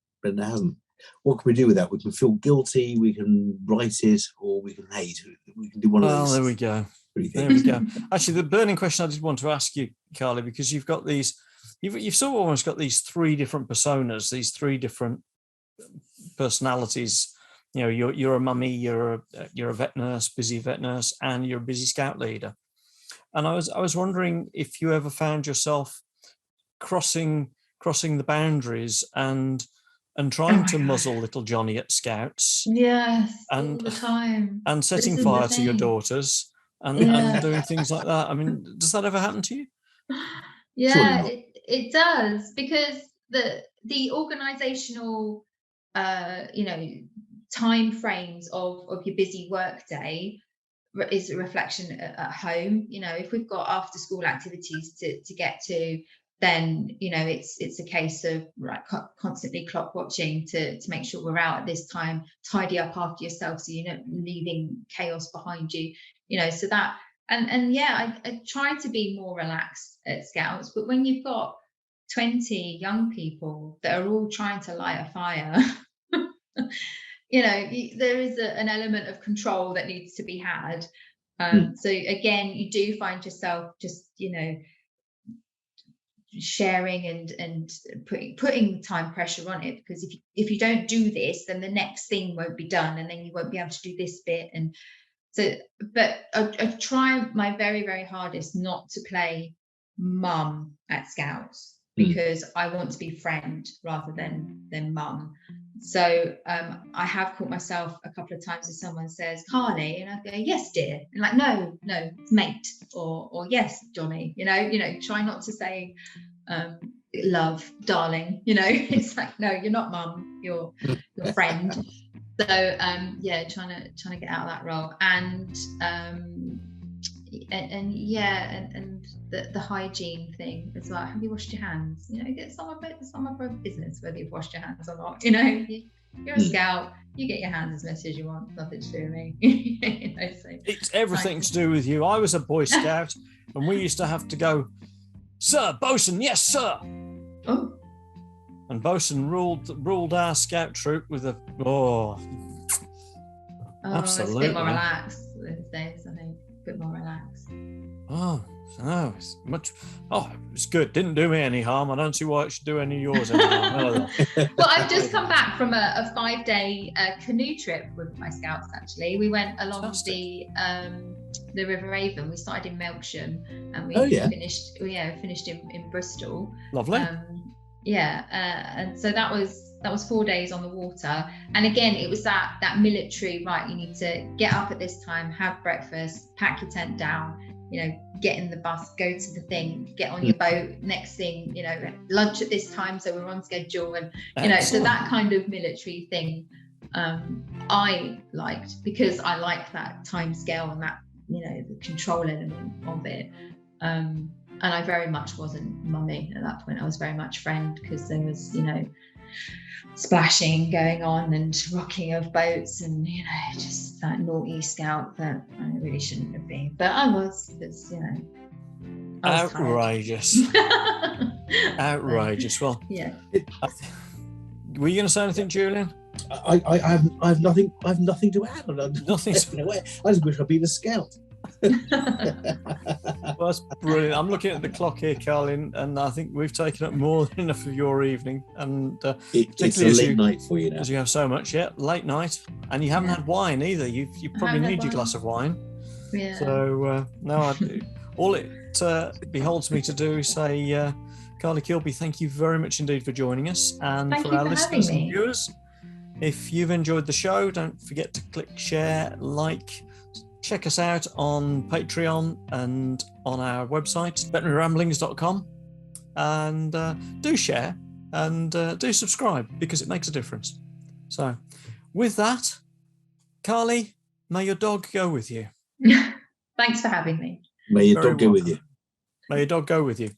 What can we do with that? We can feel guilty, we can write it, or we can hate. We can do one of those. Well, there we go. There we go. Actually, the burning question I did want to ask you, Carly, because you've got these, you've sort of almost got these three different personas, these three different personalities. You know, you're a mummy, you're a vet nurse, busy vet nurse, and you're a busy scout leader. And I was wondering if you ever found yourself crossing the boundaries and trying to muzzle little Johnny at Scouts. Yes, and all the time. And setting fire to your daughters and doing things like that. I mean, does that ever happen to you? Yeah, it does, because the organizational time frames of your busy work day is a reflection at home. You know, if we've got after school activities to get to, then it's a case of constantly clock watching to make sure we're out at this time, tidy up after yourself so you're not leaving chaos behind you, so that I try to be more relaxed at Scouts, but when you've got 20 young people that are all trying to light a fire, there is an element of control that needs to be had. So again, you do find yourself just sharing and putting time pressure on it, because if you don't do this, then the next thing won't be done, and then you won't be able to do this bit. And so, but I try my very, very hardest not to play mum at Scouts, because I want to be friend rather than mum. So I have caught myself a couple of times if someone says, Carly, and I go, yes, dear. And like, no, it's mate, or yes, Johnny, try not to say love, darling, it's like, no, you're not mum, you're friend. So trying to get out of that role, and the hygiene thing as well. Have you washed your hands? It's not my business whether you've washed your hands or not. You're a scout, you get your hands as messy as you want, nothing to do with me. So it's everything to do with you. I was a Boy Scout and we used to have to go, sir, bosun, yes, sir. Oh. And bosun ruled our scout troop with absolutely. It's a bit more relaxed these days, I think. A bit more relaxed. It's good. Didn't do me any harm. I don't see why it should do any of yours any harm. Well, I've just come back from a 5-day canoe trip with my Scouts, actually. We went along the River Avon. We started in Melksham and we finished in Bristol. Lovely. And so that was 4 days on the water, and again it was that military, right? You need to get up at this time, have breakfast, pack your tent down, get in the bus, go to the thing, get on your boat, next thing, lunch at this time, so we're on schedule, and so that kind of military thing I liked, because I like that time scale and that the control element of it. And I very much wasn't mummy at that point. I was very much friend, because there was splashing going on and rocking of boats, and just that naughty Scout that I really shouldn't have been, but I was, because I was outrageous. Outrageous. Well, yeah. Were you going to say anything, Julian? I have nothing to add. Nothing. I just wish I'd been a Scout. Well, that's brilliant. I'm looking at the clock here, Carly, and I think we've taken up more than enough of your evening. And it's a late night for you now, because you have so much. Yeah, late night, and you haven't had wine either. You probably need your glass of wine. Yeah. So all it beholds me to do is say, Carly Kilby, thank you very much indeed for joining us, and thank for you our for listeners having and me. viewers. If you've enjoyed the show, don't forget to click share, like. Check us out on Patreon and on our website, veterinaryramblings.com, and do share and do subscribe, because it makes a difference. So with that, Carly, may your dog go with you. Thanks for having me. May your Very dog go with you. welcome. May your dog go with you.